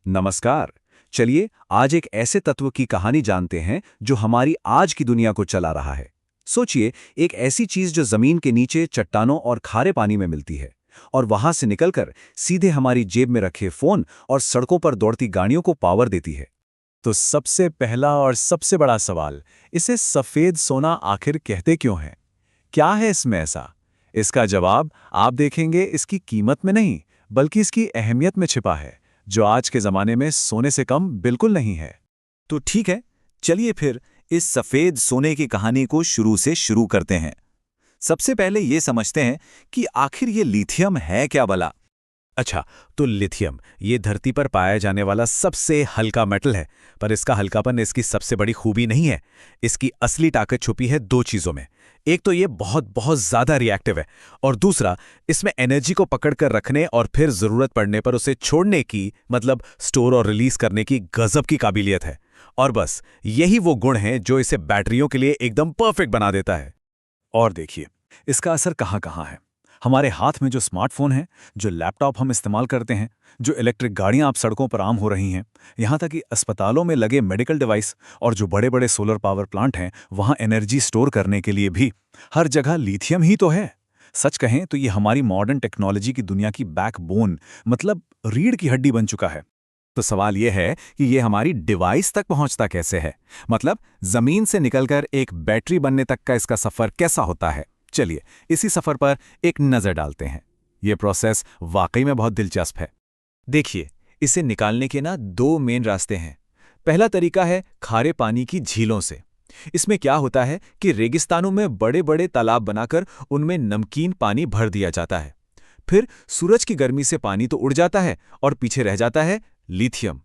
नमस्कार। चलिए आज एक ऐसे तत्व की कहानी जानते हैं जो हमारी आज की दुनिया को चला रहा है। सोचिए, एक ऐसी चीज जो जमीन के नीचे चट्टानों और खारे पानी में मिलती है और वहां से निकलकर सीधे हमारी जेब में रखे फोन और सड़कों पर दौड़ती गाड़ियों को पावर देती है। तो सबसे पहला और सबसे बड़ा सवाल, इसे सफेद सोना आखिर कहते क्यों हैं? क्या है इसमें ऐसा? इसका जवाब आप देखेंगे इसकी कीमत में नहीं, बल्कि इसकी अहमियत में छिपा है, जो आज के जमाने में सोने से कम बिल्कुल नहीं है। तो ठीक है, चलिए फिर इस सफेद सोने की कहानी को शुरू से शुरू करते हैं। सबसे पहले ये समझते हैं कि आखिर ये लिथियम है क्या भला। अच्छा, तो लिथियम ये धरती पर पाया जाने वाला सबसे हल्का मेटल है, पर इसका हल्कापन इसकी सबसे बड़ी खूबी नहीं है। इसकी असली ताकत छुपी है दो चीजों में। एक तो ये बहुत बहुत ज्यादा रिएक्टिव है, और दूसरा इसमें एनर्जी को पकड़ कर रखने और फिर जरूरत पड़ने पर उसे छोड़ने की, मतलब स्टोर और रिलीज करने की गजब की काबिलियत है। और बस यही वो गुण हैं जो इसे बैटरियों के लिए एकदम परफेक्ट बना देता है। और देखिए, इसका असर कहाँ कहाँ है। हमारे हाथ में जो स्मार्टफोन है, जो लैपटॉप हम इस्तेमाल करते हैं, जो इलेक्ट्रिक गाड़ियां आप सड़कों पर आम हो रही हैं, यहाँ तक कि अस्पतालों में लगे मेडिकल डिवाइस और जो बड़े बड़े सोलर पावर प्लांट हैं, वहाँ एनर्जी स्टोर करने के लिए भी हर जगह लिथियम ही तो है। सच कहें तो ये हमारी मॉडर्न टेक्नोलॉजी की दुनिया की बैकबोन, मतलब रीढ़ की हड्डी बन चुका है। तो सवाल यह है कि ये हमारी डिवाइस तक पहुंचता कैसे है, मतलब जमीन से निकलकर एक बैटरी बनने तक का इसका सफर कैसा होता है। चलिए इसी सफर पर एक नजर डालते हैं। यह प्रोसेस वाकई में बहुत दिलचस्प है। देखिए, इसे निकालने के दो मेन रास्ते हैं। पहला तरीका है खारे पानी की झीलों से। इसमें क्या होता है कि रेगिस्तानों में बड़े बड़े तालाब बनाकर उनमें नमकीन पानी भर दिया जाता है। फिर सूरज की गर्मी से पानी तो उड़ जाता है और पीछे रह जाता है लिथियम।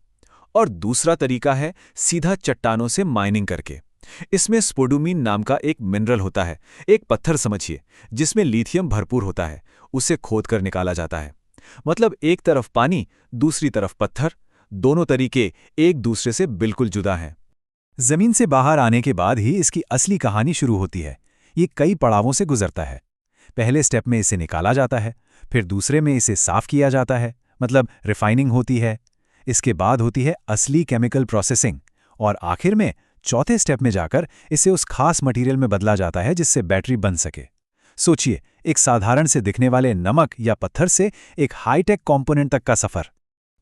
और दूसरा तरीका है सीधा चट्टानों से माइनिंग करके। इसमें स्पोडुमीन नाम का एक मिनरल होता है, एक पत्थर समझिए, जिसमें लिथियम भरपूर होता है। उसे खोदकर निकाला जाता है। मतलब एक तरफ पानी, दूसरी तरफ पत्थर, दोनों तरीके एक दूसरे से बिल्कुल जुदा हैं। जमीन से बाहर आने के बाद ही इसकी असली कहानी शुरू होती है। ये कई पड़ावों से गुजरता है। पहले स्टेप में इसे निकाला जाता है, फिर दूसरे में इसे साफ किया जाता है, मतलब रिफाइनिंग होती है। इसके बाद होती है असली केमिकल प्रोसेसिंग, और आखिर में चौथे स्टेप में जाकर इसे उस खास मटेरियल में बदला जाता है जिससे बैटरी बन सके। सोचिए, एक साधारण से दिखने वाले नमक या पत्थर से एक हाईटेक कंपोनेंट तक का सफर।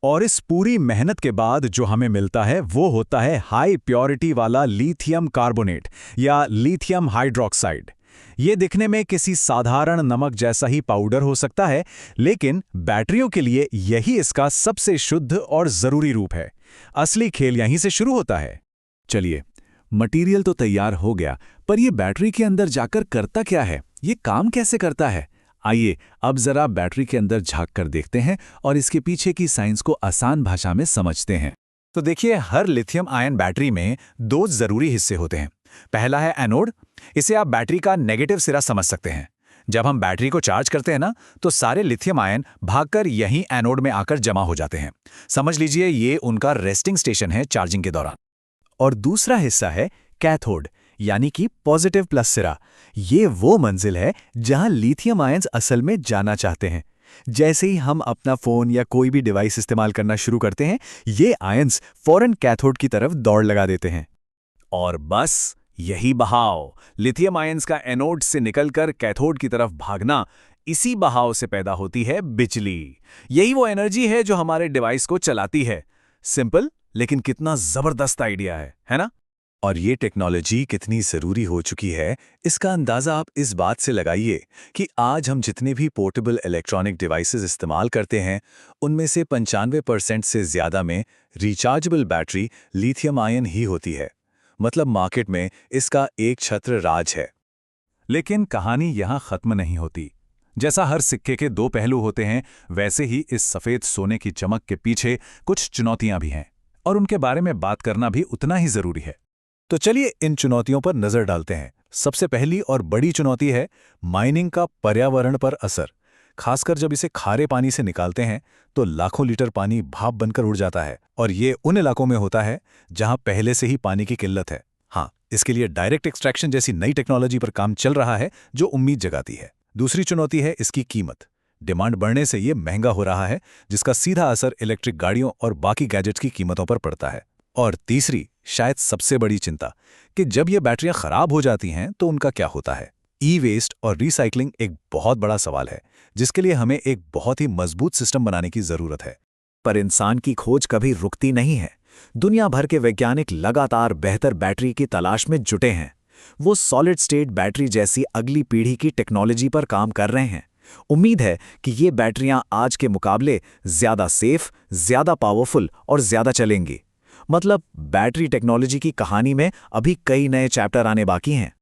और इस पूरी मेहनत के बाद जो हमें मिलता है वो होता है हाई प्योरिटी वाला लिथियम कार्बोनेट या लिथियम हाइड्रोक्साइड। ये दिखने में किसी साधारण नमक जैसा ही पाउडर हो सकता है, लेकिन बैटरियों के लिए यही इसका सबसे शुद्ध और जरूरी रूप है। असली खेल यहीं से शुरू होता है। चलिए, मटेरियल तो तैयार हो गया, पर यह बैटरी के अंदर जाकर करता क्या है, ये काम कैसे करता है? आइए अब जरा बैटरी के अंदर झांक कर देखते हैं और इसके पीछे की साइंस को आसान भाषा में समझते हैं। तो देखिए, हर लिथियम आयन बैटरी में दो जरूरी हिस्से होते हैं। पहला है एनोड। इसे आप बैटरी का नेगेटिव सिरा समझ सकते हैं। जब हम बैटरी को चार्ज करते हैं तो सारे लिथियम आयन भागकर यहीं एनोड में आकर जमा हो जाते हैं। समझ लीजिए ये उनका रेस्टिंग स्टेशन है चार्जिंग के दौरान। और दूसरा हिस्सा है कैथोड, यानी कि पॉजिटिव प्लस सिरा। ये वो मंजिल है जहां लिथियम आयंस असल में जाना चाहते हैं। जैसे ही हम अपना फोन या कोई भी डिवाइस इस्तेमाल करना शुरू करते हैं, ये आयंस फौरन कैथोड की तरफ दौड़ लगा देते हैं। और बस यही बहाव, लिथियम आयंस का एनोड से निकलकर कैथोड की तरफ भागना, इसी बहाव से पैदा होती है बिजली। यही वो एनर्जी है जो हमारे डिवाइस को चलाती है। सिंपल, लेकिन कितना जबरदस्त आइडिया है ना? और ये टेक्नोलॉजी कितनी ज़रूरी हो चुकी है, इसका अंदाज़ा आप इस बात से लगाइए कि आज हम जितने भी पोर्टेबल इलेक्ट्रॉनिक डिवाइसेस इस्तेमाल करते हैं, उनमें से 95% से ज़्यादा में रिचार्जेबल बैटरी लिथियम आयन ही होती है। मतलब मार्केट में इसका एक छत्र राज है। लेकिन कहानी यहाँ खत्म नहीं होती। जैसा हर सिक्के के दो पहलू होते हैं, वैसे ही इस सफ़ेद सोने की चमक के पीछे कुछ चुनौतियाँ भी हैं, और उनके बारे में बात करना भी उतना ही ज़रूरी है। तो चलिए इन चुनौतियों पर नजर डालते हैं। सबसे पहली और बड़ी चुनौती है माइनिंग का पर्यावरण पर असर। खासकर जब इसे खारे पानी से निकालते हैं तो लाखों लीटर पानी भाप बनकर उड़ जाता है, और ये उन इलाकों में होता है जहां पहले से ही पानी की किल्लत है। हाँ, इसके लिए डायरेक्ट एक्सट्रैक्शन जैसी नई टेक्नोलॉजी पर काम चल रहा है जो उम्मीद जगाती है। दूसरी चुनौती है इसकी कीमत। डिमांड बढ़ने से ये महंगा हो रहा है, जिसका सीधा असर इलेक्ट्रिक गाड़ियों और बाकी गैजेट्स की कीमतों पर पड़ता है। और तीसरी, शायद सबसे बड़ी चिंता, कि जब ये बैटरियां खराब हो जाती हैं तो उनका क्या होता है। ई वेस्ट और रिसाइकलिंग एक बहुत बड़ा सवाल है, जिसके लिए हमें एक बहुत ही मजबूत सिस्टम बनाने की जरूरत है। पर इंसान की खोज कभी रुकती नहीं है। दुनिया भर के वैज्ञानिक लगातार बेहतर बैटरी की तलाश में जुटे हैं। वो सॉलिड स्टेट बैटरी जैसी अगली पीढ़ी की टेक्नोलॉजी पर काम कर रहे हैं। उम्मीद है कि ये बैटरियां आज के मुकाबले ज्यादा सेफ, ज्यादा पावरफुल और ज्यादा चलेंगी। मतलब बैटरी टेक्नोलॉजी की कहानी में अभी कई नए चैप्टर आने बाकी हैं।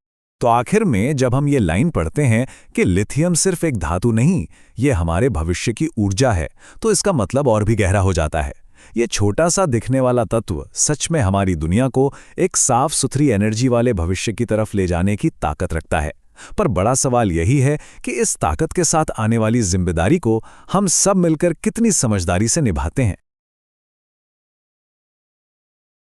तो आखिर में जब हम ये लाइन पढ़ते हैं कि लिथियम सिर्फ एक धातु नहीं, ये हमारे भविष्य की ऊर्जा है, तो इसका मतलब और भी गहरा हो जाता है। ये छोटा सा दिखने वाला तत्व सच में हमारी दुनिया को एक साफ सुथरी एनर्जी वाले भविष्य की तरफ ले जाने की ताकत रखता है। पर बड़ा सवाल यही है कि इस ताकत के साथ आने वाली जिम्मेदारी को हम सब मिलकर कितनी समझदारी से निभाते हैं।